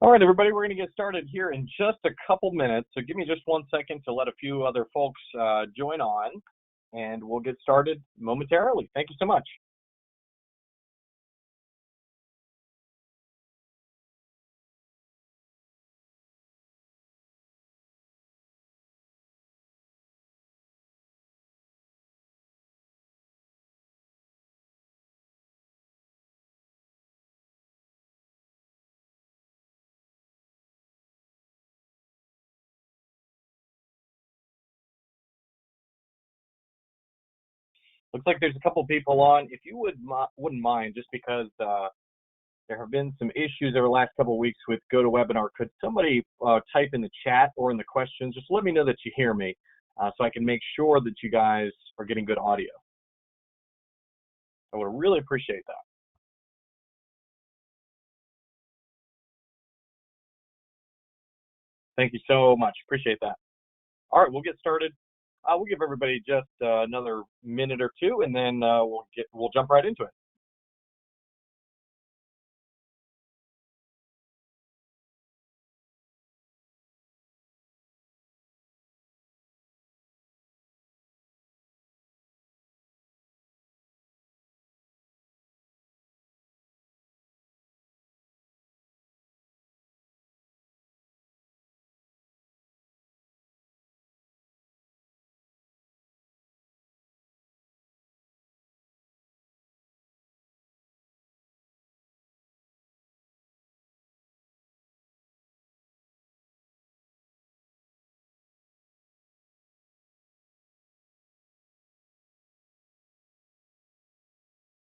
All right, everybody, we're going to get started here in just a couple minutes. So give me just 1 second to let a few other folks join on, and we'll get started momentarily. Thank you so much. Looks like there's a couple people on. If you wouldn't mind, just because there have been some issues over the last couple of weeks with GoToWebinar, could somebody type in the chat or in the questions? Just let me know that you hear me so I can make sure that you guys are getting good audio. I would really appreciate that. Thank you so much. Appreciate that. All right, we'll get started. We'll give everybody just another minute or two, and then we'll jump right into it.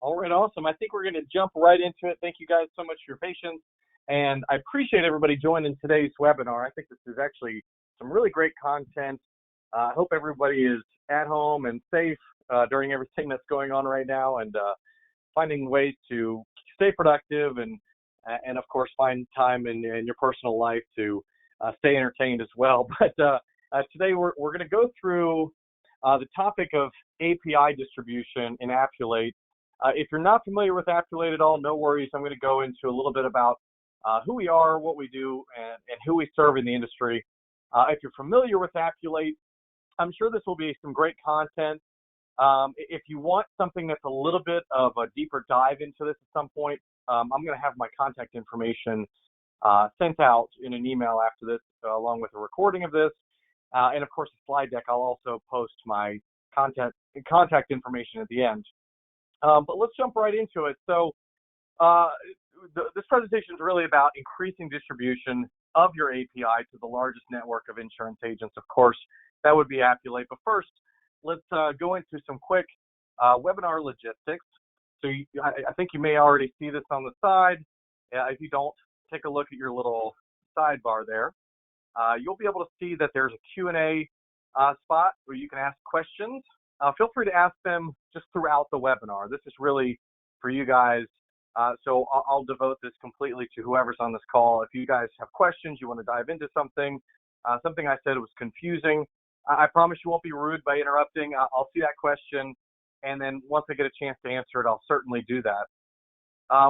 All right, awesome. I think we're going to jump right into it. Thank you guys so much for your patience, and I appreciate everybody joining today's webinar. I think this is actually some really great content. I hope everybody is at home and safe during everything that's going on right now, and finding ways to stay productive and of course find time in your personal life to stay entertained as well. But today we're going to go through the topic of API distribution in Appulate. If you're not familiar with Appulate at all, no worries. I'm going to go into a little bit about who we are, what we do, and who we serve in the industry. If you're familiar with Appulate, I'm sure this will be some great content. If you want something that's a little bit of a deeper dive into this at some point, I'm going to have my contact information sent out in an email after this, along with a recording of this. And of course, the slide deck, I'll also post my contact information at the end. But let's jump right into it. So this presentation is really about increasing distribution of your API to the largest network of insurance agents. Of course, that would be Appulate. But first, let's go into some quick webinar logistics. So I think you may already see this on the side. If you don't, take a look at your little sidebar there. You'll be able to see that there's a Q&A spot where you can ask questions. Feel free to ask them just throughout the webinar. This is really for you guys, so I'll devote this completely to whoever's on this call. If you guys have questions, you want to dive into something I said was confusing, I promise you won't be rude by interrupting. I'll see that question, and then once I get a chance to answer it, I'll certainly do that.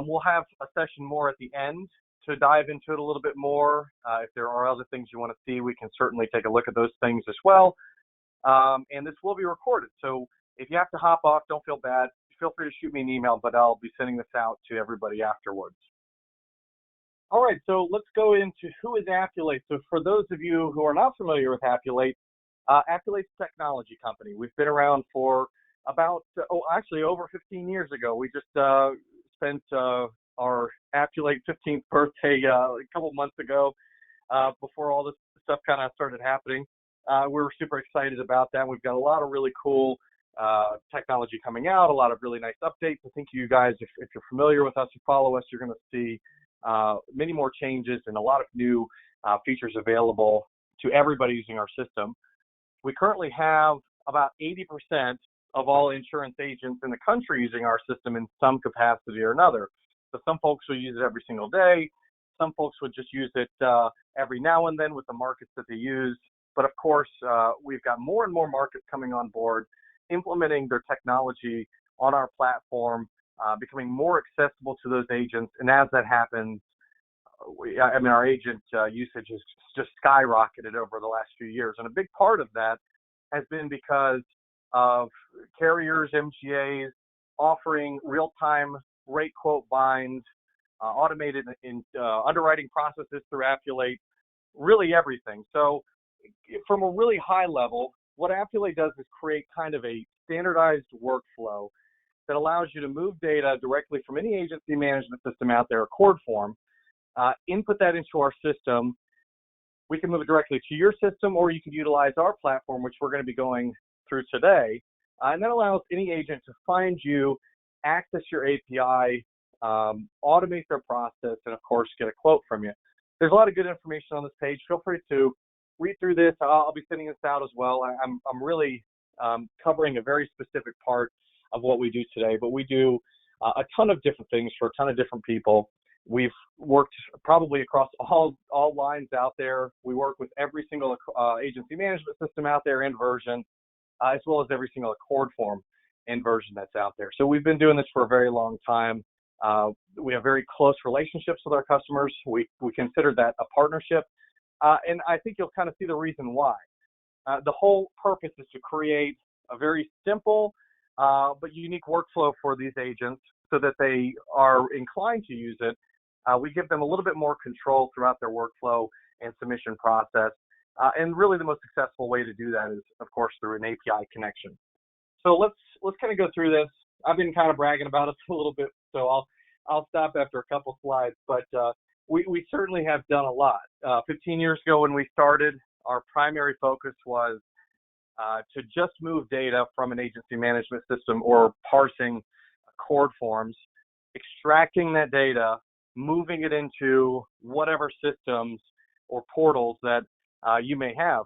We'll have a session more at the end to dive into it a little bit more. If there are other things you want to see, we can certainly take a look at those things as well. And this will be recorded, so if you have to hop off, don't feel bad. Feel free to shoot me an email, but I'll be sending this out to everybody afterwards. All right, so let's go into who is Appulate. So for those of you who are not familiar with Appulate, Appulate's a technology company. We've been around for about, actually over 15 years ago. We just spent our Appulate 15th birthday a couple months ago before all this stuff kind of started happening. We were super excited about that. We've got a lot of really cool technology coming out, a lot of really nice updates. I think you guys, if you're familiar with us, you follow us, you're going to see many more changes and a lot of new features available to everybody using our system. We currently have about 80% of all insurance agents in the country using our system in some capacity or another. So some folks will use it every single day. Some folks would just use it every now and then with the markets that they use. But of course, we've got more and more markets coming on board, implementing their technology on our platform, becoming more accessible to those agents. And as that happens, our agent usage has just skyrocketed over the last few years. And a big part of that has been because of carriers, MGAs, offering real-time rate quote binds, automated underwriting processes through Appulate, really everything. So from a really high level, what Appulate does is create kind of a standardized workflow that allows you to move data directly from any agency management system out there, a cord form, input that into our system. We can move it directly to your system, or you can utilize our platform, which we're going to be going through today. And that allows any agent to find you, access your API, automate their process, and of course, get a quote from you. There's a lot of good information on this page. Feel free to read through this. I'll be sending this out as well. I'm really covering a very specific part of what we do today, but we do a ton of different things for a ton of different people. We've worked probably across all lines out there. We work with every single agency management system out there and version, as well as every single Accord form and version that's out there. So we've been doing this for a very long time. We have very close relationships with our customers. We consider that a partnership. And I think you'll kind of see the reason why. The whole purpose is to create a very simple but unique workflow for these agents so that they are inclined to use it. We give them a little bit more control throughout their workflow and submission process. And really the most successful way to do that is, of course, through an API connection. So let's kind of go through this. I've been kind of bragging about it a little bit, so I'll stop after a couple slides. But we certainly have done a lot. 15 years ago when we started, our primary focus was to just move data from an agency management system or parsing Accord forms, extracting that data, moving it into whatever systems or portals that you may have.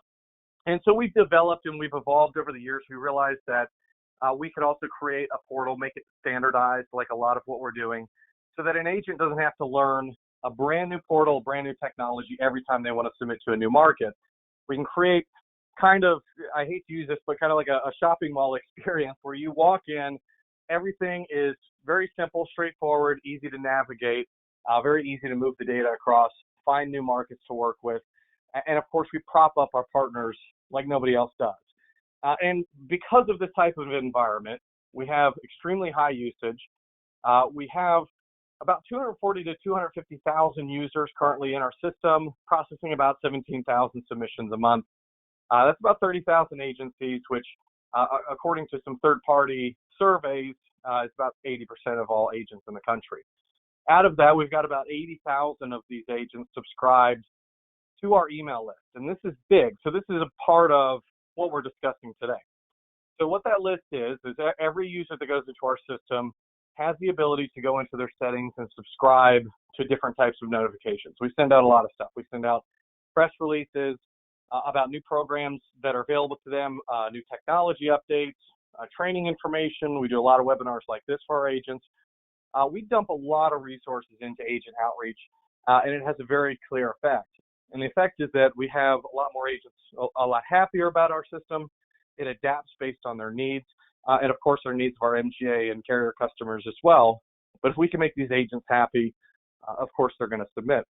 And so we've developed and we've evolved over the years. We realized that we could also create a portal, make it standardized like a lot of what we're doing, so that an agent doesn't have to learn a brand new portal, brand new technology every time they want to submit to a new market. We can create kind of, I hate to use this, but kind of like a shopping mall experience where you walk in, everything is very simple, straightforward, easy to navigate, very easy to move the data across, find new markets to work with. And of course, we prop up our partners like nobody else does. And because of this type of environment, we have extremely high usage. We have about 240 to 250,000 users currently in our system, processing about 17,000 submissions a month. That's about 30,000 agencies, which, according to some third-party surveys, is about 80% of all agents in the country. Out of that, we've got about 80,000 of these agents subscribed to our email list, and this is big. So this is a part of what we're discussing today. So what that list is every user that goes into our system has the ability to go into their settings and subscribe to different types of notifications. We send out a lot of stuff. We send out press releases about new programs that are available to them, new technology updates, training information. We do a lot of webinars like this for our agents. We dump a lot of resources into agent outreach, and it has a very clear effect. And the effect is that we have a lot more agents a lot happier about our system. It adapts based on their needs, and of course, our needs of our MGA and carrier customers as well. But if we can make these agents happy, of course, they're going to submit.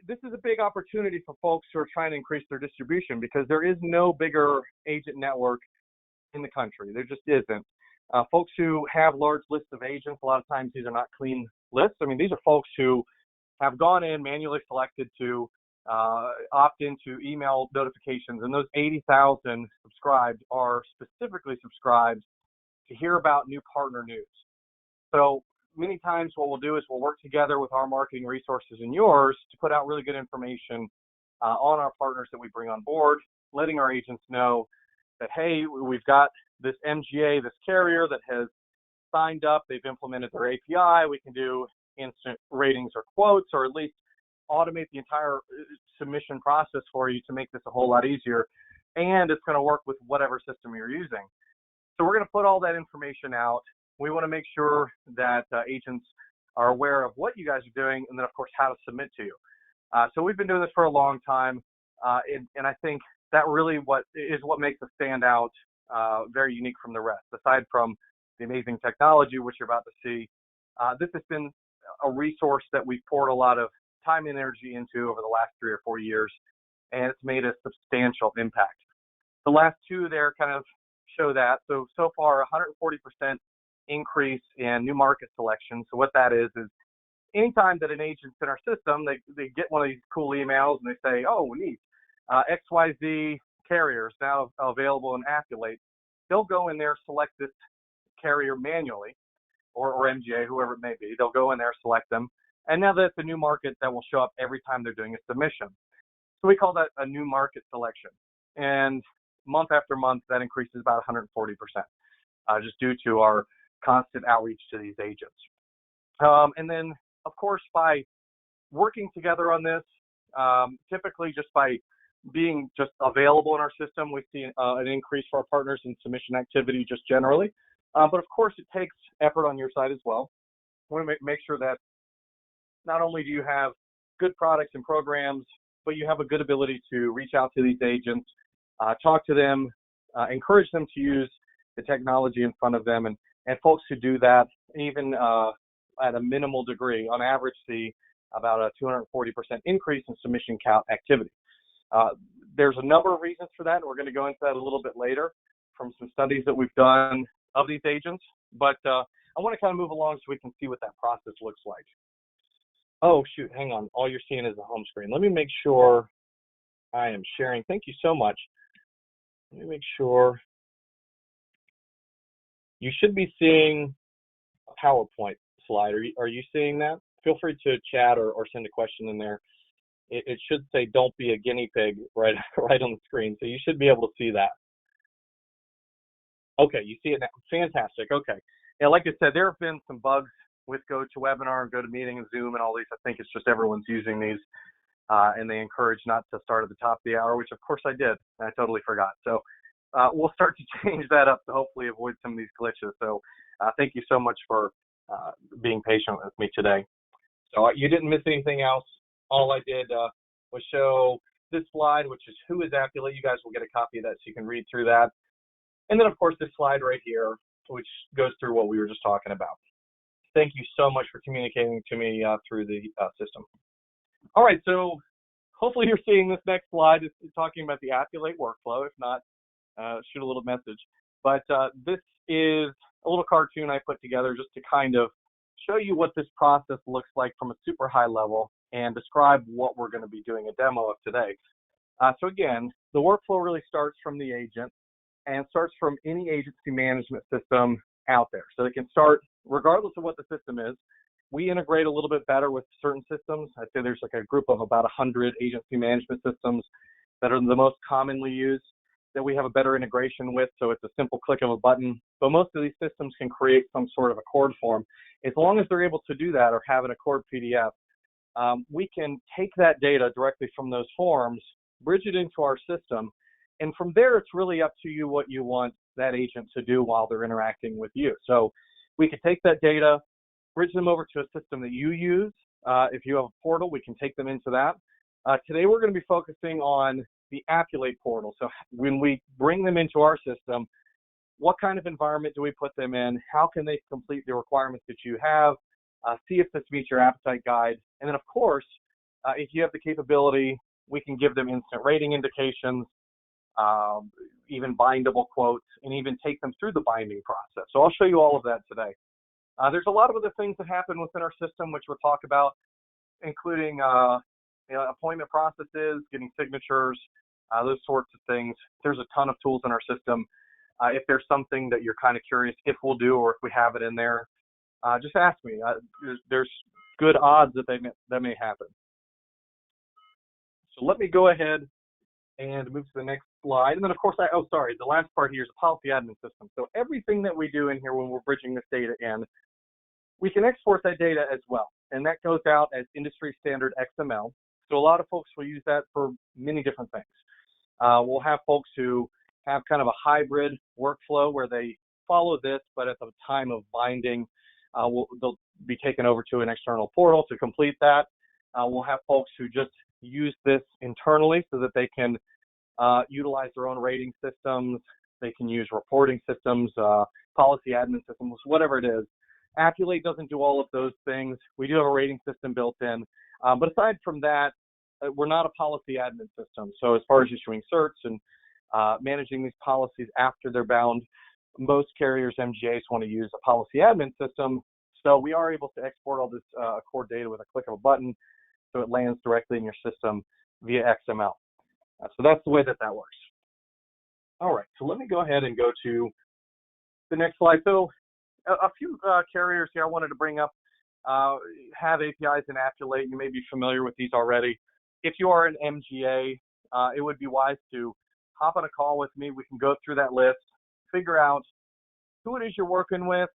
This is a big opportunity for folks who are trying to increase their distribution because there is no bigger agent network in the country. There just isn't. Folks who have large lists of agents, a lot of times these are not clean lists. I mean, these are folks who have gone in, manually selected to opt into email notifications, and those 80,000 subscribed are specifically subscribed to hear about new partner news. So many times what we'll do is we'll work together with our marketing resources and yours to put out really good information on our partners that we bring on board, letting our agents know that, hey, we've got this MGA, this carrier that has signed up, they've implemented their API, we can do instant ratings or quotes, or at least automate the entire submission process for you to make this a whole lot easier, and it's going to work with whatever system you're using. So we're going to put all that information out. We want to make sure that agents are aware of what you guys are doing, and then, of course, how to submit to you. So we've been doing this for a long time, and I think that really what makes us stand out very unique from the rest. Aside from the amazing technology, which you're about to see, this has been a resource that we've poured a lot of time and energy into over the last 3 or 4 years, and it's made a substantial impact. The last two there kind of show that. So far, 140% increase in new market selection. So what that is anytime that an agent's in our system, they get one of these cool emails and they say, oh, neat, XYZ carriers now available in Appulate. They'll go in there, select this carrier manually, or MGA, whoever it may be. They'll go in there, select them, and now that's a new market that will show up every time they're doing a submission. So we call that a new market selection. And month after month, that increases about 140%, just due to our constant outreach to these agents. And then, of course, by working together on this, typically just by being just available in our system, we see an increase for our partners in submission activity just generally. But of course, it takes effort on your side as well. We want to make sure that not only do you have good products and programs, but you have a good ability to reach out to these agents, talk to them, encourage them to use the technology in front of them, and folks who do that, even at a minimal degree, on average, see about a 240% increase in submission count activity. There's a number of reasons for that, and we're going to go into that a little bit later from some studies that we've done of these agents, but I want to kind of move along so we can see what that process looks like. Oh, shoot, hang on. All you're seeing is the home screen. Let me make sure I am sharing. Thank you so much. Let me make sure. You should be seeing a PowerPoint slide. Are you seeing that? Feel free to chat or send a question in there. It should say, don't be a guinea pig right on the screen. So you should be able to see that. Okay, you see it now. Fantastic. Okay. Yeah, like I said, there have been some bugs with GoToWebinar and GoToMeeting and Zoom and all these. I think it's just everyone's using these, and they encourage not to start at the top of the hour, which of course I did. I totally forgot. So we'll start to change that up to hopefully avoid some of these glitches. So thank you so much for being patient with me today. So you didn't miss anything else. All I did was show this slide, which is who is Appulate. You guys will get a copy of that so you can read through that. And then, of course, this slide right here, which goes through what we were just talking about. Thank you so much for communicating to me through the system. All right, so hopefully you're seeing this next slide. It's talking about the Appulate workflow. If not, shoot a little message. But this is a little cartoon I put together just to kind of show you what this process looks like from a super high level and describe what we're going to be doing a demo of today. So again, the workflow really starts from the agent and starts from any agency management system out there. So they can start regardless of what the system is. We integrate a little bit better with certain systems. I'd say there's like a group of about 100 agency management systems that are the most commonly used that we have a better integration with, so it's a simple click of a button. But most of these systems can create some sort of Accord form. As long as they're able to do that or have an Accord PDF, we can take that data directly from those forms, bridge it into our system, and from there, it's really up to you what you want that agent to do while they're interacting with you. So we can take that data, bridge them over to a system that you use. If you have a portal, we can take them into that. Today, we're going to be focusing on the Appulate portal. So when we bring them into our system, what kind of environment do we put them in? How can they complete the requirements that you have? See if this meets your appetite guide. And then, of course, if you have the capability, we can give them instant rating indications, even bindable quotes, and even take them through the binding process. So I'll show you all of that today. There's a lot of other things that happen within our system, which we'll talk about, including appointment processes, getting signatures, those sorts of things. There's a ton of tools in our system. If there's something that you're kind of curious if we'll do or if we have it in there, just ask me. There's good odds that that may happen. So let me go ahead and move to the next slide. And then, of course, the last part here is a policy admin system. So everything that we do in here when we're bridging this data in, we can export that data as well. And that goes out as industry standard XML. So a lot of folks will use that for many different things. We'll have folks who have kind of a hybrid workflow where they follow this, but at the time of binding, they'll be taken over to an external portal to complete that. We'll have folks who just use this internally so that they can utilize their own rating systems. They can use reporting systems, policy admin systems, whatever it is. Appulate doesn't do all of those things. We do have a rating system built in. But aside from that, we're not a policy admin system. So as far as issuing certs and managing these policies after they're bound, most carriers, MGAs, want to use a policy admin system. So we are able to export all this core data with a click of a button, so it lands directly in your system via XML. So that's the way that works. All right, so let me go ahead and go to the next slide. So a few carriers here I wanted to bring up have APIs in Appulate. You may be familiar with these already. If you are an MGA, it would be wise to hop on a call with me. We can go through that list, figure out who it is you're working with,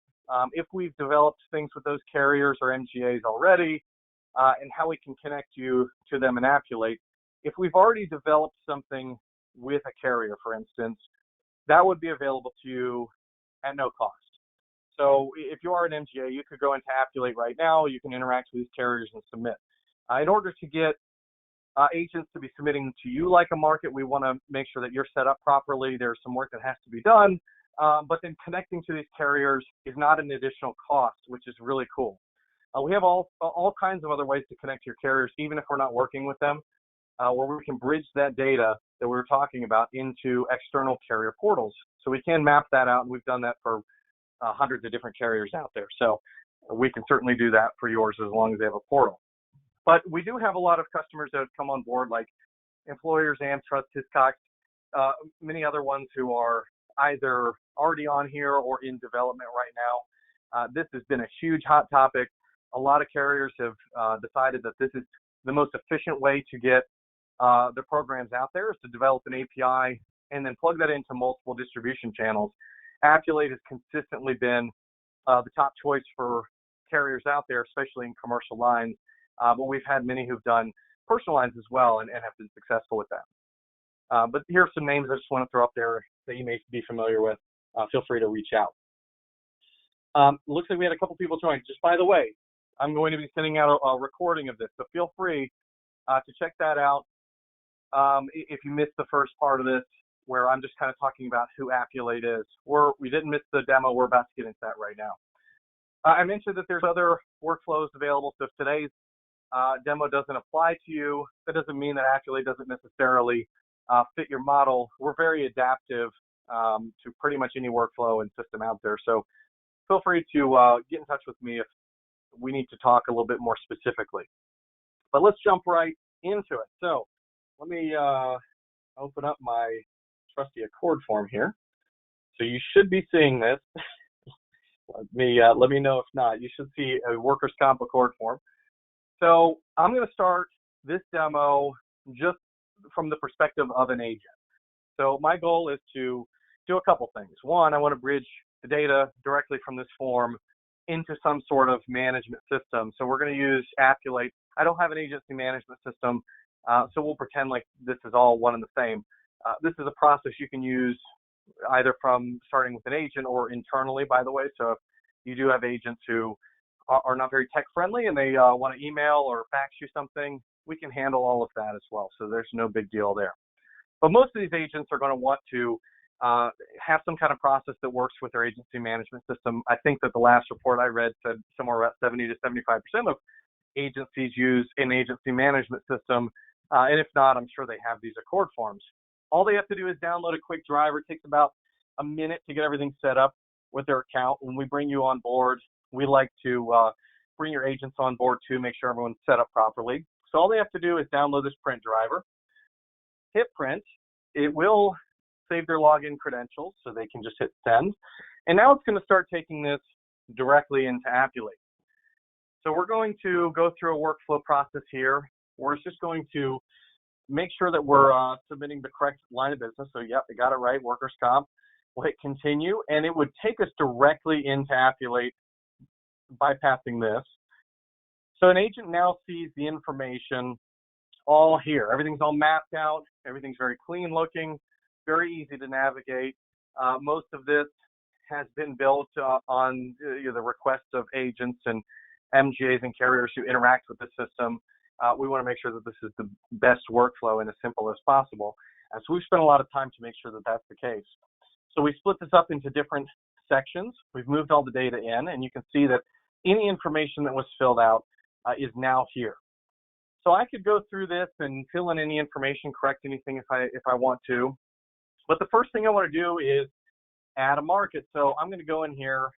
if we've developed things with those carriers or MGAs already, and how we can connect you to them in Appulate. If we've already developed something with a carrier, for instance, that would be available to you at no cost. So if you are an MGA, you could go into Appulate right now. You can interact with these carriers and submit. In order to get agents to be submitting to you like a market, we want to make sure that you're set up properly. There's some work that has to be done, but then connecting to these carriers is not an additional cost, which is really cool. We have all kinds of other ways to connect to your carriers, even if we're not working with them, where we can bridge that data that we were talking about into external carrier portals. So we can map that out, and we've done that for hundreds of different carriers out there. So we can certainly do that for yours as long as they have a portal. But we do have a lot of customers that have come on board, like Employers, AmTrust, Hiscox, many other ones who are either already on here or in development right now. This has been a huge hot topic. A lot of carriers have decided that this is the most efficient way to get their programs out there, is to develop an API and then plug that into multiple distribution channels. Appulate has consistently been the top choice for carriers out there, especially in commercial lines. But we've had many who've done personal lines as well and have been successful with that. But here are some names I just want to throw up there that you may be familiar with. Feel free to reach out. Looks like we had a couple people join. Just by the way, I'm going to be sending out a recording of this, so feel free to check that out if you missed the first part of this, where I'm just kind of talking about who Appulate is. We didn't miss the demo. We're about to get into that right now. I mentioned that there's other workflows available, so if today's demo doesn't apply to you, that doesn't mean that Appulate doesn't necessarily fit your model. We're very adaptive to pretty much any workflow and system out there, so feel free to get in touch with me if we need to talk a little bit more specifically. But let's jump right into it. So let me open up my trusty Accord form here. So you should be seeing this. Let me know if not. You should see a workers' comp Accord form. So I'm going to start this demo just from the perspective of an agent. So my goal is to do a couple things. One, I want to bridge the data directly from this form into some sort of management system. So we're going to use Appulate. I don't have an agency management system, so we'll pretend like this is all one and the same. This is a process you can use either from starting with an agent or internally, by the way. So if you do have agents who are not very tech friendly and they want to email or fax you something, we can handle all of that as well. So there's no big deal there. But most of these agents are going to want to have some kind of process that works with their agency management system. I think that the last report I read said somewhere about 70 to 75% of agencies use an agency management system. And if not, I'm sure they have these Accord forms. All they have to do is download a quick driver. It takes about a minute to get everything set up with their account. When we bring you on board, we like to bring your agents on board too, make sure everyone's set up properly. So all they have to do is download this print driver, hit print. It will save their login credentials, so they can just hit send. And now it's going to start taking this directly into Appulate. So we're going to go through a workflow process here. We're just going to make sure that we're submitting the correct line of business. So yep, they got it right, workers' comp. We'll hit continue, and it would take us directly into Appulate, bypassing this. So an agent now sees the information all here. Everything's all mapped out. Everything's very clean looking, very easy to navigate. Most of this has been built on the request of agents and MGAs and carriers who interact with the system. We want to make sure that this is the best workflow and as simple as possible. And so we've spent a lot of time to make sure that that's the case. So we split this up into different sections. We've moved all the data in, and you can see that any information that was filled out is now here. So I could go through this and fill in any information, correct anything if I want to. But the first thing I want to do is add a market. So I'm going to go in here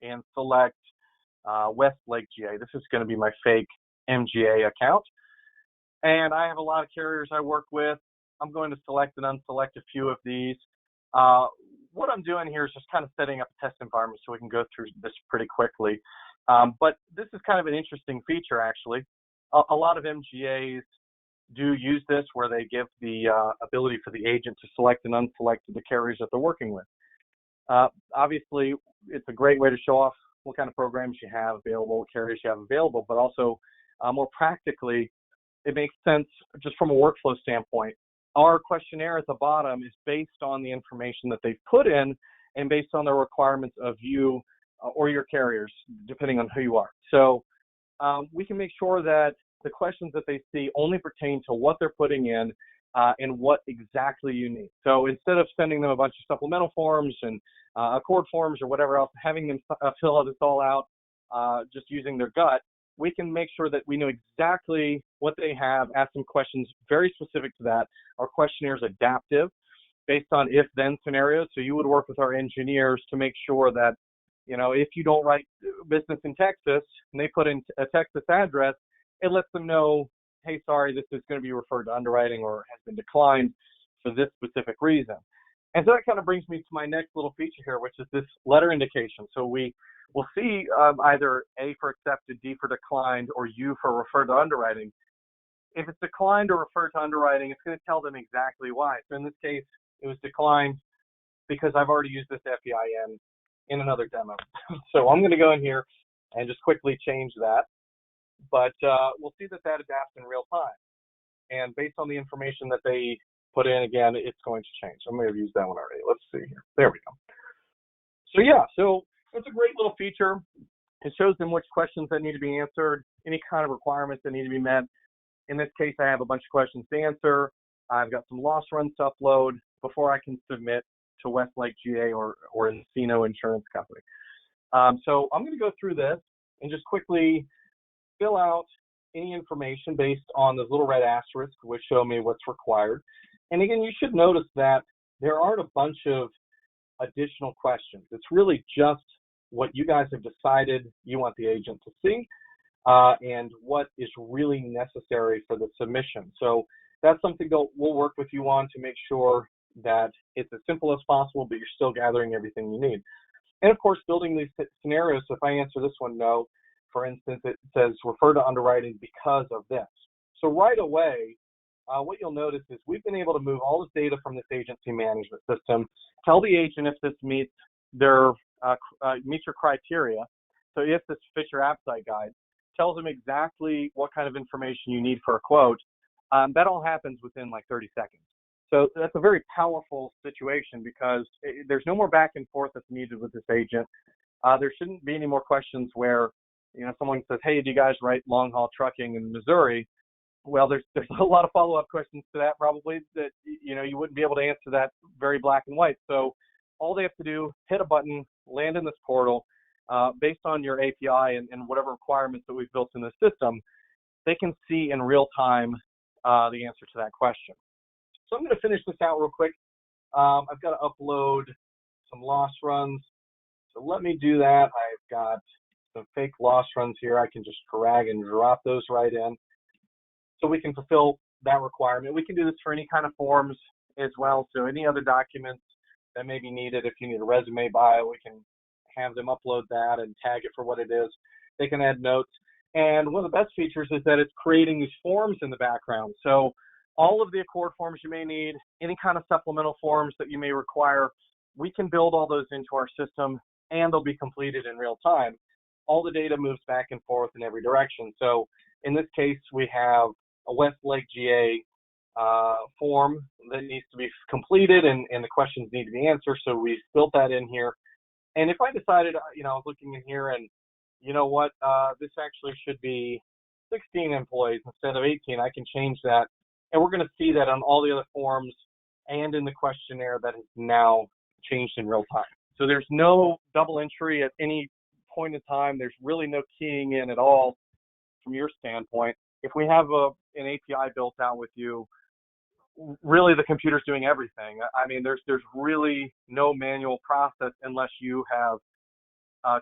and select Westlake GA. This is going to be my fake MGA account. And I have a lot of carriers I work with. I'm going to select and unselect a few of these. What I'm doing here is just kind of setting up a test environment so we can go through this pretty quickly. But this is kind of an interesting feature, actually. A lot of MGAs do use this where they give the ability for the agent to select and unselect the carriers that they're working with. Obviously, it's a great way to show off what kind of programs you have available, what carriers you have available, but also more practically, it makes sense just from a workflow standpoint. Our questionnaire at the bottom is based on the information that they've put in and based on the requirements of you or your carriers, depending on who you are. So we can make sure that the questions that they see only pertain to what they're putting in and what exactly you need. So instead of sending them a bunch of supplemental forms and accord forms or whatever else, having them fill this all out just using their gut, we can make sure that we know exactly what they have, ask them questions very specific to that. Our questionnaire is adaptive based on if-then scenarios. So you would work with our engineers to make sure that, you know, if you don't write business in Texas and they put in a Texas address, it lets them know, hey, sorry, this is going to be referred to underwriting or has been declined for this specific reason. And so that kind of brings me to my next little feature here, which is this letter indication. So we'll see either A for accepted, D for declined, or U for referred to underwriting. If it's declined or referred to underwriting, it's going to tell them exactly why. So in this case, it was declined because I've already used this FEIN in another demo. So I'm going to go in here and just quickly change that. But we'll see that adapts in real time. And based on the information that they put in, again, it's going to change. I may have used that one already. Let's see here. There we go. So yeah, so it's a great little feature. It shows them which questions that need to be answered, any kind of requirements that need to be met. In this case, I have a bunch of questions to answer. I've got some loss runs to upload before I can submit to Westlake GA or Encino Insurance Company. So I'm going to go through this and just quickly fill out any information based on those little red asterisks, which show me what's required. And again, you should notice that there aren't a bunch of additional questions. It's really just what you guys have decided you want the agent to see and what is really necessary for the submission. So that's something that we'll work with you on to make sure that it's as simple as possible, but you're still gathering everything you need. And of course, building these scenarios, so if I answer this one no, for instance, it says refer to underwriting because of this. So right away, what you'll notice is we've been able to move all this data from this agency management system, tell the agent if this meets their meets your criteria. So if this fits your appetite guide, tells them exactly what kind of information you need for a quote. That all happens within like 30 seconds. So that's a very powerful situation because there's no more back and forth that's needed with this agent. There shouldn't be any more questions where, you know, someone says, hey, do you guys write long haul trucking in Missouri? Well, there's a lot of follow-up questions to that probably that, you know, you wouldn't be able to answer that very black and white. So all they have to do, hit a button, land in this portal, based on your API and whatever requirements that we've built in the system, they can see in real time the answer to that question. So I'm going to finish this out real quick. I've got to upload some loss runs. So let me do that. I've got some fake loss runs here. I can just drag and drop those right in. So we can fulfill that requirement. We can do this for any kind of forms as well. So any other documents that may be needed, if you need a resume bio, we can have them upload that and tag it for what it is. They can add notes. And one of the best features is that it's creating these forms in the background. So all of the accord forms you may need, any kind of supplemental forms that you may require, we can build all those into our system and they'll be completed in real time. All the data moves back and forth in every direction. So in this case, we have a Westlake GA form that needs to be completed and the questions need to be answered. So we've built that in here. And if I decided, you know, I was looking in here and, you know what, this actually should be 16 employees instead of 18, I can change that. And we're going to see that on all the other forms and in the questionnaire that has now changed in real time. So there's no double entry at any point in time. There's really no keying in at all from your standpoint. If we have an API built out with you, really the computer's doing everything. I mean, there's really no manual process unless you have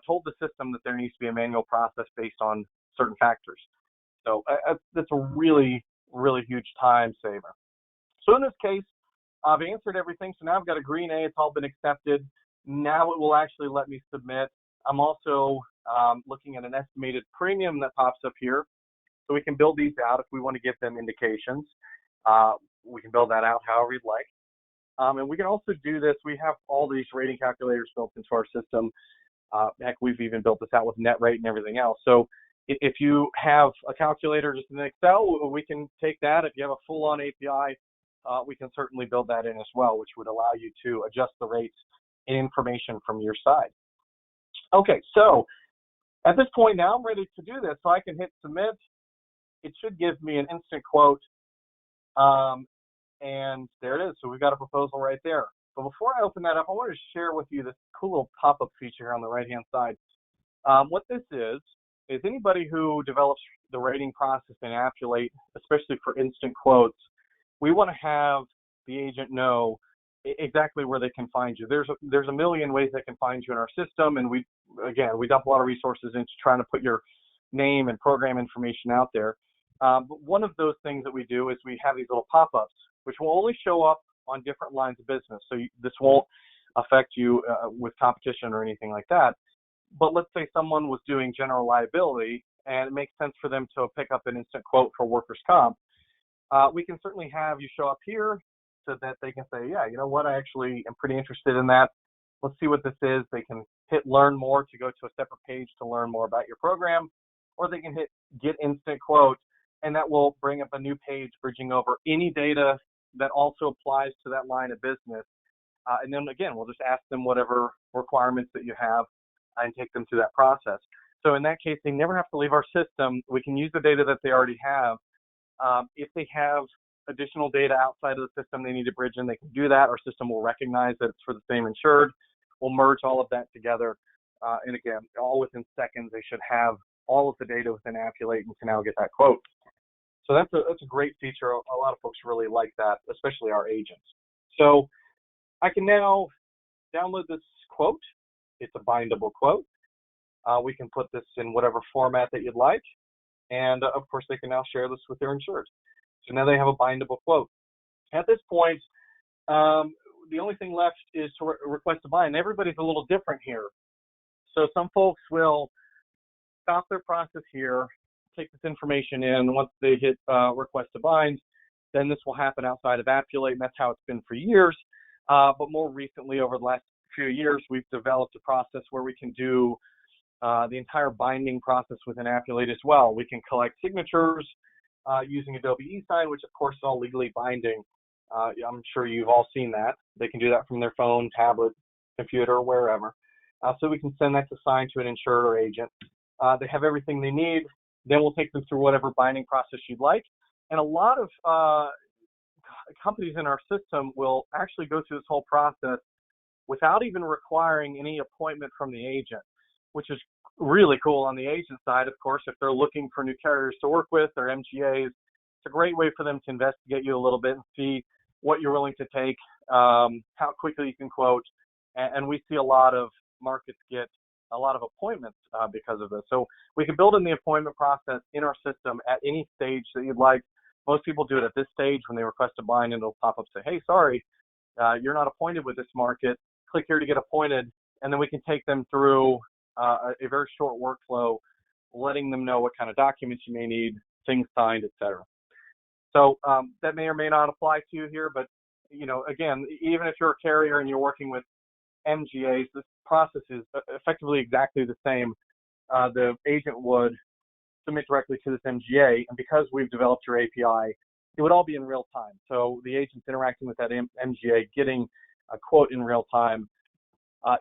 told the system that there needs to be a manual process based on certain factors. So that's a really, really huge time saver. So in this case, I've answered everything. So now I've got a green A. It's all been accepted. Now it will actually let me submit. I'm also looking at an estimated premium that pops up here. So we can build these out if we want to give them indications. We can build that out however you'd like. And we can also do this. We have all these rating calculators built into our system. Heck, we've even built this out with net rate and everything else. So if you have a calculator just in Excel, we can take that. If you have a full-on API, we can certainly build that in as well, which would allow you to adjust the rates and information from your side. Okay, so at this point now, I'm ready to do this. So I can hit submit. It should give me an instant quote. And there it is. So we've got a proposal right there. But before I open that up, I want to share with you this cool little pop-up feature here on the right-hand side. What this is anybody who develops the rating process in Appulate, especially for instant quotes, we want to have the agent know exactly where they can find you. There's a million ways they can find you in our system, and we dump a lot of resources into trying to put your name and program information out there. But one of those things that we do is we have these little pop-ups, which will only show up on different lines of business. So this won't affect you with competition or anything like that. But let's say someone was doing general liability and it makes sense for them to pick up an instant quote for workers' comp. We can certainly have you show up here so that they can say, yeah, you know what, I actually am pretty interested in that. Let's see what this is. They can hit learn more to go to a separate page to learn more about your program, or they can hit get instant quote, and that will bring up a new page bridging over any data that also applies to that line of business. And then again, we'll just ask them whatever requirements that you have and take them through that process. So in that case, they never have to leave our system. We can use the data that they already have. If they have additional data outside of the system they need to bridge in, they can do that. Our system will recognize that it's for the same insured. We'll merge all of that together. And again, all within seconds, they should have all of the data within Appulate and can now get that quote. So that's a great feature. A lot of folks really like that, especially our agents. So I can now download this quote. It's a bindable quote. We can put this in whatever format that you'd like. And of course, they can now share this with their insurers. So now they have a bindable quote. At this point, the only thing left is to request a bind. Everybody's a little different here. So some folks will stop their process here, take this information in. Once they hit request a bind, then this will happen outside of Appulate, and that's how it's been for years. But more recently, over the last few years, we've developed a process where we can do the entire binding process within Appulate as well. We can collect signatures using Adobe eSign, which of course is all legally binding. I'm sure you've all seen that. They can do that from their phone, tablet, computer, wherever. So we can send that to sign to an insurer or agent. They have everything they need. Then we'll take them through whatever binding process you'd like. And a lot of companies in our system will actually go through this whole process without even requiring any appointment from the agent, which is really cool on the agent side. Of course, if they're looking for new carriers to work with or MGAs, it's a great way for them to investigate you a little bit and see what you're willing to take, how quickly you can quote. And we see a lot of markets get a lot of appointments because of this. So we can build in the appointment process in our system at any stage that you'd like. Most people do it at this stage when they request a bind, and it'll pop up say, hey, sorry, you're not appointed with this market. Click here to get appointed. And then we can take them through a very short workflow, letting them know what kind of documents you may need, things signed, etc. So that may or may not apply to you here, but you know, again, even if you're a carrier and you're working with MGAs, this process is effectively exactly the same. The agent would submit directly to this MGA, and because we've developed your API, it would all be in real time. So the agent's interacting with that MGA, getting a quote in real time,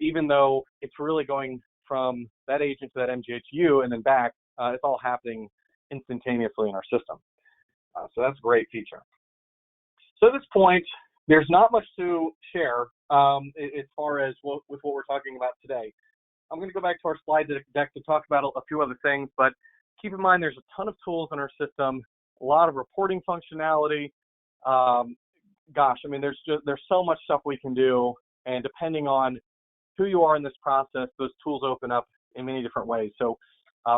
even though it's really going from that agent to that MGA to you and then back, it's all happening instantaneously in our system. So that's a great feature. So at this point, there's not much to share as far as with what we're talking about today. I'm going to go back to our slide deck to talk about a few other things, but keep in mind there's a ton of tools in our system a lot of reporting functionality. Gosh, I mean, there's so much stuff we can do, and depending on who you are in this process, those tools open up in many different ways. So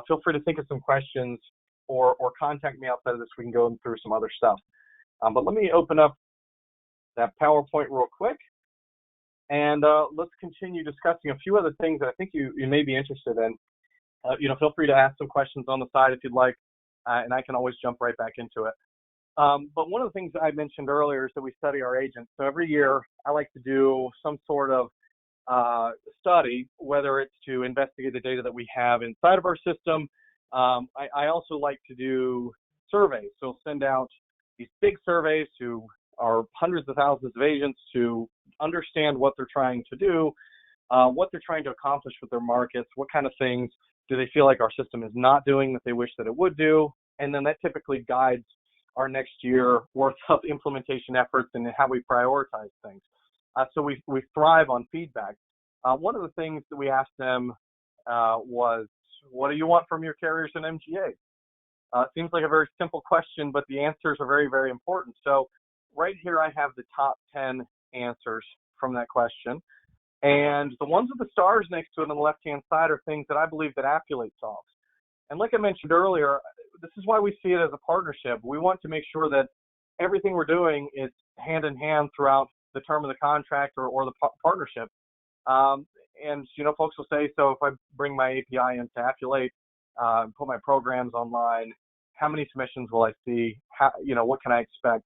feel free to think of some questions or contact me outside of this. We can go through some other stuff. But let me open up that PowerPoint real quick, and let's continue discussing a few other things that I think you may be interested in. Feel free to ask some questions on the side if you'd like, and I can always jump right back into it. But one of the things that I mentioned earlier is that we study our agents. So every year I like to do some sort of study, whether it's to investigate the data that we have inside of our system. I also like to do surveys. So send out these big surveys to our hundreds of thousands of agents to understand what they're trying to do, what they're trying to accomplish with their markets, what kind of things do they feel like our system is not doing that they wish that it would do, and then that typically guides our next year worth of implementation efforts and how we prioritize things. So we thrive on feedback. One of the things that we asked them was, what do you want from your carriers and MGAs? It seems like a very simple question, but the answers are very, very important. So right here I have the top 10 answers from that question. And the ones with the stars next to it on the left-hand side are things that I believe that Appulate solves. And like I mentioned earlier, this is why we see it as a partnership. We want to make sure that everything we're doing is hand in hand throughout the term of the contract or the partnership. And, folks will say, so if I bring my API into Appulate, put my programs online, how many submissions will I see? What can I expect?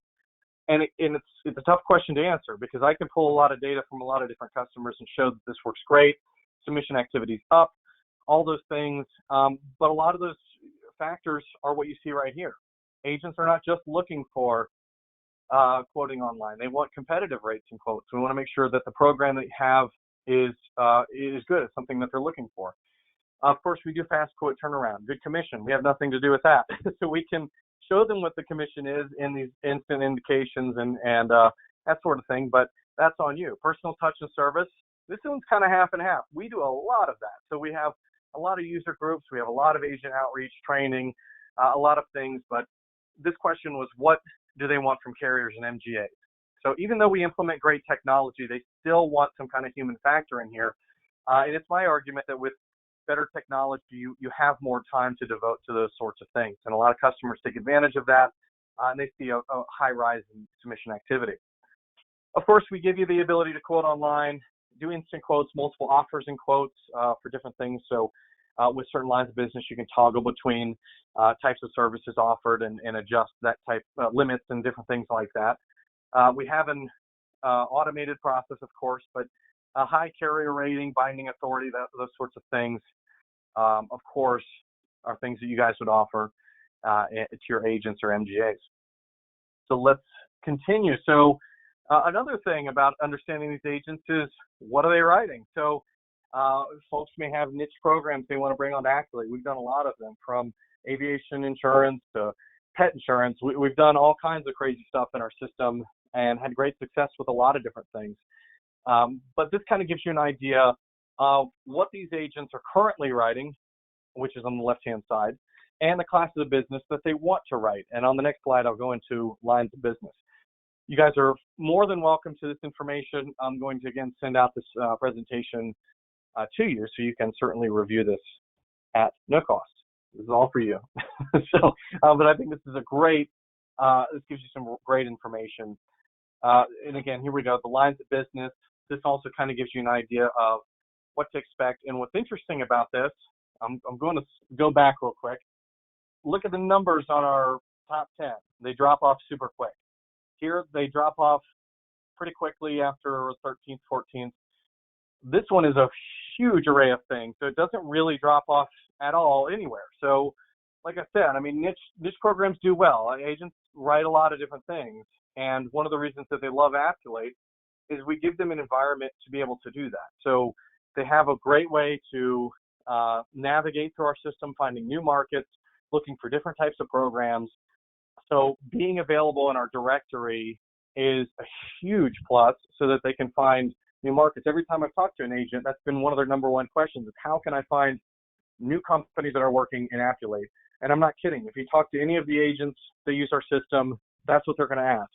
And it's a tough question to answer because I can pull a lot of data from a lot of different customers and show that this works great, submission activity's up, all those things. But a lot of those factors are what you see right here. Agents are not just looking for quoting online. They want competitive rates and quotes. We want to make sure that the program that you have is good. It's something that they're looking for. Of course, we do fast quote turnaround, good commission. We have nothing to do with that. So we can show them what the commission is in these instant indications and that sort of thing, but that's on you. Personal touch and service, this one's kind of half and half. We do a lot of that. So we have a lot of user groups. We have a lot of agent outreach, training, a lot of things, but this question was, what do they want from carriers and MGAs? So even though we implement great technology, they still want some kind of human factor in here. And it's my argument that with better technology, you have more time to devote to those sorts of things. And a lot of customers take advantage of that, and they see a high rise in submission activity. Of course, we give you the ability to quote online, do instant quotes, multiple offers and quotes for different things. So with certain lines of business, you can toggle between types of services offered and adjust that type limits and different things like that. We have an automated process, of course, but a high carrier rating, binding authority, those sorts of things, of course, are things that you guys would offer to your agents or MGAs. So let's continue. So another thing about understanding these agents is, what are they writing? So folks may have niche programs they want to bring on to Appulate. We've done a lot of them, from aviation insurance to pet insurance. We've done all kinds of crazy stuff in our system and had great success with a lot of different things. But this kind of gives you an idea of what these agents are currently writing, which is on the left-hand side, and the classes of business that they want to write. And on the next slide, I'll go into lines of business. You guys are more than welcome to this information. I'm going to, again, send out this presentation to you, so you can certainly review this at no cost. This is all for you. But I think this is this gives you some great information. And again, here we go, the lines of business. This also kind of gives you an idea of what to expect. And what's interesting about this, I'm going to go back real quick. Look at the numbers on our top 10. They drop off super quick. Here, they drop off pretty quickly after 13th, 14th. This one is a huge array of things, so it doesn't really drop off at all anywhere. So, like I said, I mean, niche programs do well. Agents write a lot of different things, and one of the reasons that they love Appulate is we give them an environment to be able to do that. So they have a great way to navigate through our system, finding new markets, looking for different types of programs. So being available in our directory is a huge plus, so that they can find new markets. Every time I've talked to an agent, that's been one of their number one questions, is how can I find new companies that are working in Appulate? And I'm not kidding. If you talk to any of the agents that use our system, that's what they're going to ask.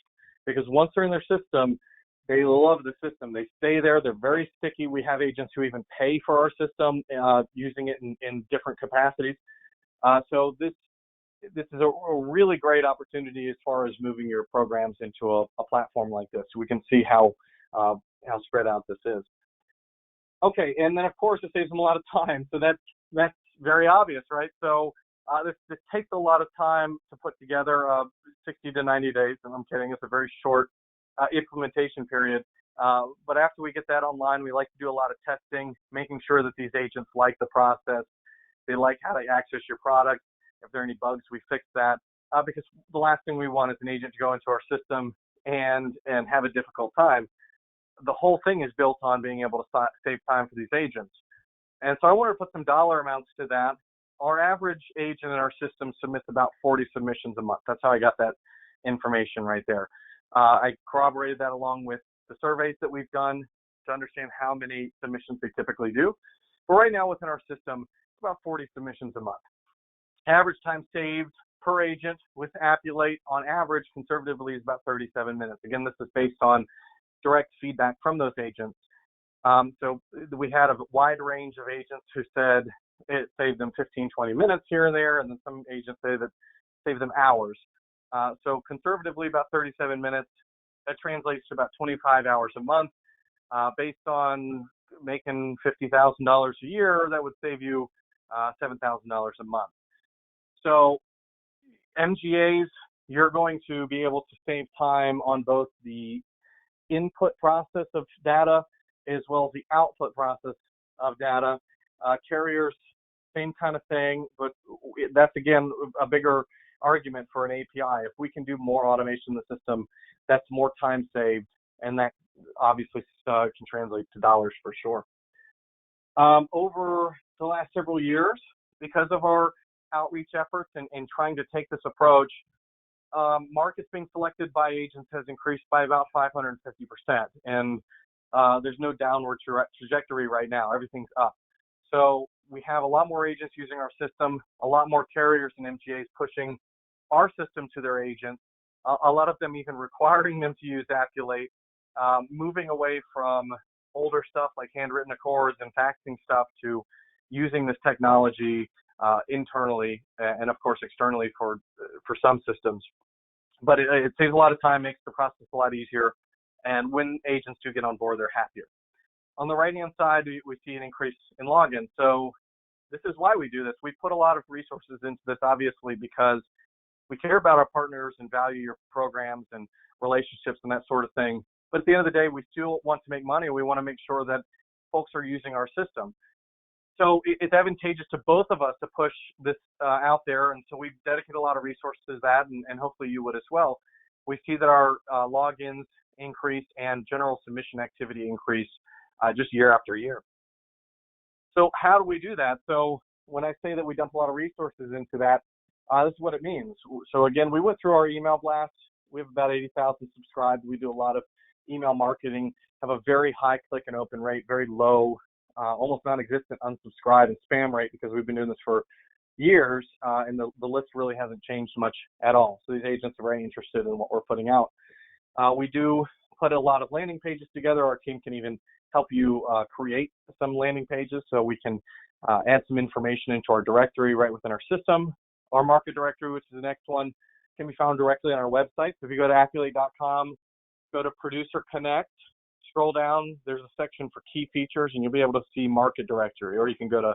Because once they're in their system, they love the system. They stay there. They're very sticky. We have agents who even pay for our system, using it in different capacities. So this is a really great opportunity as far as moving your programs into a platform like this. We can see how spread out this is. Okay, and then of course it saves them a lot of time. So that's very obvious, right? So this takes a lot of time to put together, 60 to 90 days, and I'm kidding, it's a very short implementation period. But after we get that online, we like to do a lot of testing, making sure that these agents like the process, they like how to access your product. If there are any bugs, we fix that, because the last thing we want is an agent to go into our system and have a difficult time. The whole thing is built on being able to save time for these agents. And so I wanted to put some dollar amounts to that. Our average agent in our system submits about 40 submissions a month. That's how I got that information right there. I corroborated that along with the surveys that we've done to understand how many submissions they typically do. But right now within our system, it's about 40 submissions a month. Average time saved per agent with Appulate on average conservatively is about 37 minutes. Again, this is based on direct feedback from those agents. So we had a wide range of agents who said it saved them 15, 20 minutes here and there, and then some agents say that it saved them hours. So conservatively about 37 minutes. That translates to about 25 hours a month. Based on making $50,000 a year, that would save you $7,000 a month. So MGAs, you're going to be able to save time on both the input process of data as well as the output process of data. Carriers, same kind of thing, but that's again a bigger argument for an API. If we can do more automation in the system, that's more time saved, and that obviously can translate to dollars for sure. Over the last several years, because of our outreach efforts and trying to take this approach, markets being selected by agents has increased by about 550%, and there's no downward trajectory right now. Everything's up. So we have a lot more agents using our system, a lot more carriers and MGAs pushing our system to their agents, a lot of them even requiring them to use Appulate, moving away from older stuff like handwritten accords and faxing stuff to using this technology internally and of course externally for some systems. But it saves a lot of time, makes the process a lot easier, and when agents do get on board, they're happier. On the right-hand side, we see an increase in login. So this is why we do this. We put a lot of resources into this, obviously, because we care about our partners and value your programs and relationships and that sort of thing. But at the end of the day, we still want to make money. We want to make sure that folks are using our system. So it's advantageous to both of us to push this out there. And so we've dedicated a lot of resources to that, and hopefully you would as well. We see that our logins increase and general submission activity increase just year after year. So how do we do that? So when I say that we dump a lot of resources into that, this is what it means. So again, we went through our email blast. We have about 80,000 subscribed. We do a lot of email marketing, have a very high click and open rate, very low, almost non-existent unsubscribe and spam rate because we've been doing this for years, and the list really hasn't changed much at all. So these agents are very interested in what we're putting out. We do put a lot of landing pages together. Our team can even help you create some landing pages so we can add some information into our directory right within our system. Our market directory, which is the next one, can be found directly on our website. So if you go to Appulate.com, go to Producer Connect, scroll down, there's a section for key features, and you'll be able to see market directory, or you can go to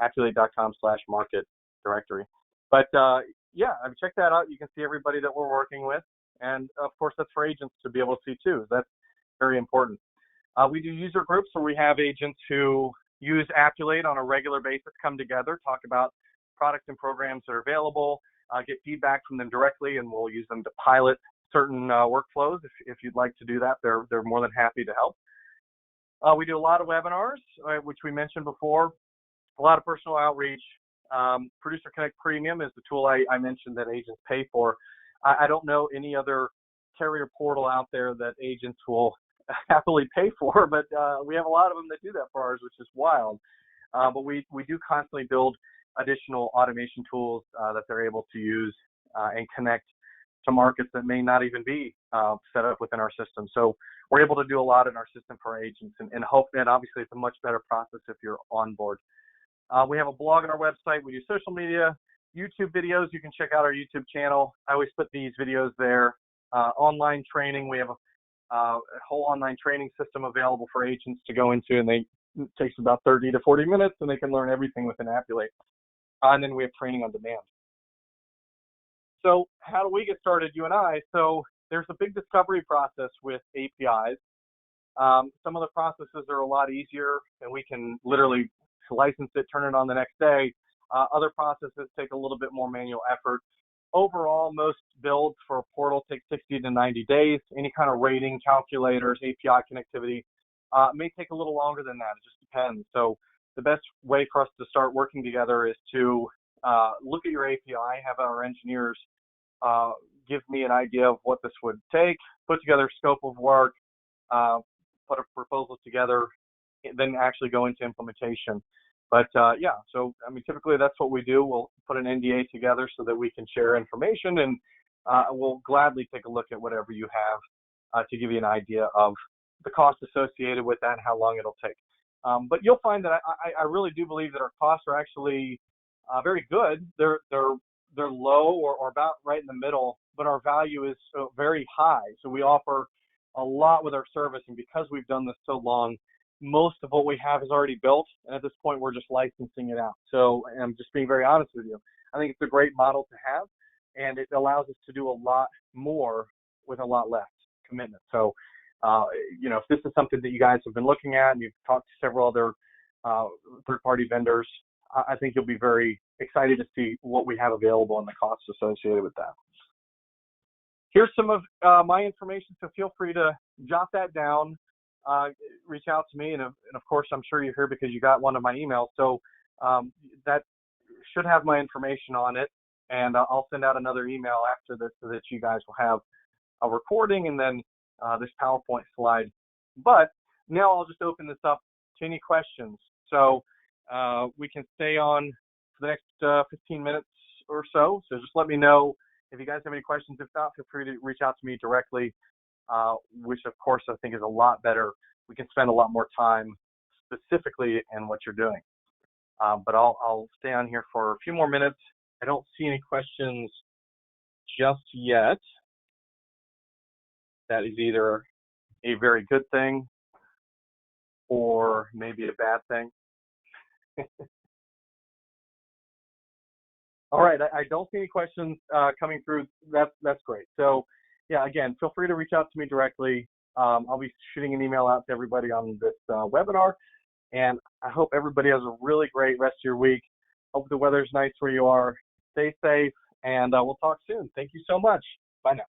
Appulate.com/market directory. But yeah, I mean, check that out. You can see everybody that we're working with. And of course, that's for agents to be able to see too. That's very important. We do user groups where we have agents who use Appulate on a regular basis, come together, talk about products and programs that are available, get feedback from them directly, and we'll use them to pilot certain workflows. If you'd like to do that, they're more than happy to help. We do a lot of webinars, which we mentioned before, a lot of personal outreach. Producer Connect Premium is the tool I mentioned that agents pay for. I don't know any other carrier portal out there that agents will happily pay for, but we have a lot of them that do that for ours, which is wild. But we do constantly build additional automation tools that they're able to use and connect to markets that may not even be set up within our system. So we're able to do a lot in our system for our agents, and obviously it's a much better process if you're on board. We have a blog on our website. We do social media, YouTube videos. You can check out our YouTube channel. I always put these videos there. Online training. We have a whole online training system available for agents to go into, and it takes about 30 to 40 minutes, and they can learn everything within Appulate. And then we have training on demand. So how do we get started, you and I? So there's a big discovery process with APIs. Some of the processes are a lot easier, and we can literally license it, turn it on the next day. Other processes take a little bit more manual effort. Overall, most builds for a portal take 60 to 90 days. Any kind of rating, calculators, API connectivity may take a little longer than that. It just depends. So the best way for us to start working together is to look at your API, have our engineers give me an idea of what this would take, put together a scope of work, put a proposal together, then actually go into implementation. But yeah, so I mean, typically that's what we do. We'll put an NDA together so that we can share information, and we'll gladly take a look at whatever you have to give you an idea of the cost associated with that and how long it'll take. But you'll find that I really do believe that our costs are actually very good. They're low or about right in the middle, but our value is very high. So we offer a lot with our service, and because we've done this so long, most of what we have is already built, and at this point we're just licensing it out. So I'm just being very honest with you. I think it's a great model to have, and it allows us to do a lot more with a lot less commitment. So you know, if this is something that you guys have been looking at and you've talked to several other third-party vendors, I think you'll be very excited to see what we have available and the costs associated with that. Here's some of my information, so feel free to jot that down, reach out to me, and of course I'm sure you're here because you got one of my emails, so that should have my information on it, and I'll send out another email after this so that you guys will have a recording and then this PowerPoint slide. But now I'll just open this up to any questions. So we can stay on for the next 15 minutes or so. So just let me know if you guys have any questions. If not, feel free to reach out to me directly, which of course I think is a lot better. We can spend a lot more time specifically in what you're doing. But I'll stay on here for a few more minutes. I don't see any questions just yet. That is either a very good thing or maybe a bad thing. All right, I don't see any questions coming through. That's great. So yeah, again, feel free to reach out to me directly. I'll be shooting an email out to everybody on this webinar, and I hope everybody has a really great rest of your week. Hope the weather's nice where you are. Stay safe, and we'll talk soon. Thank you so much. Bye now.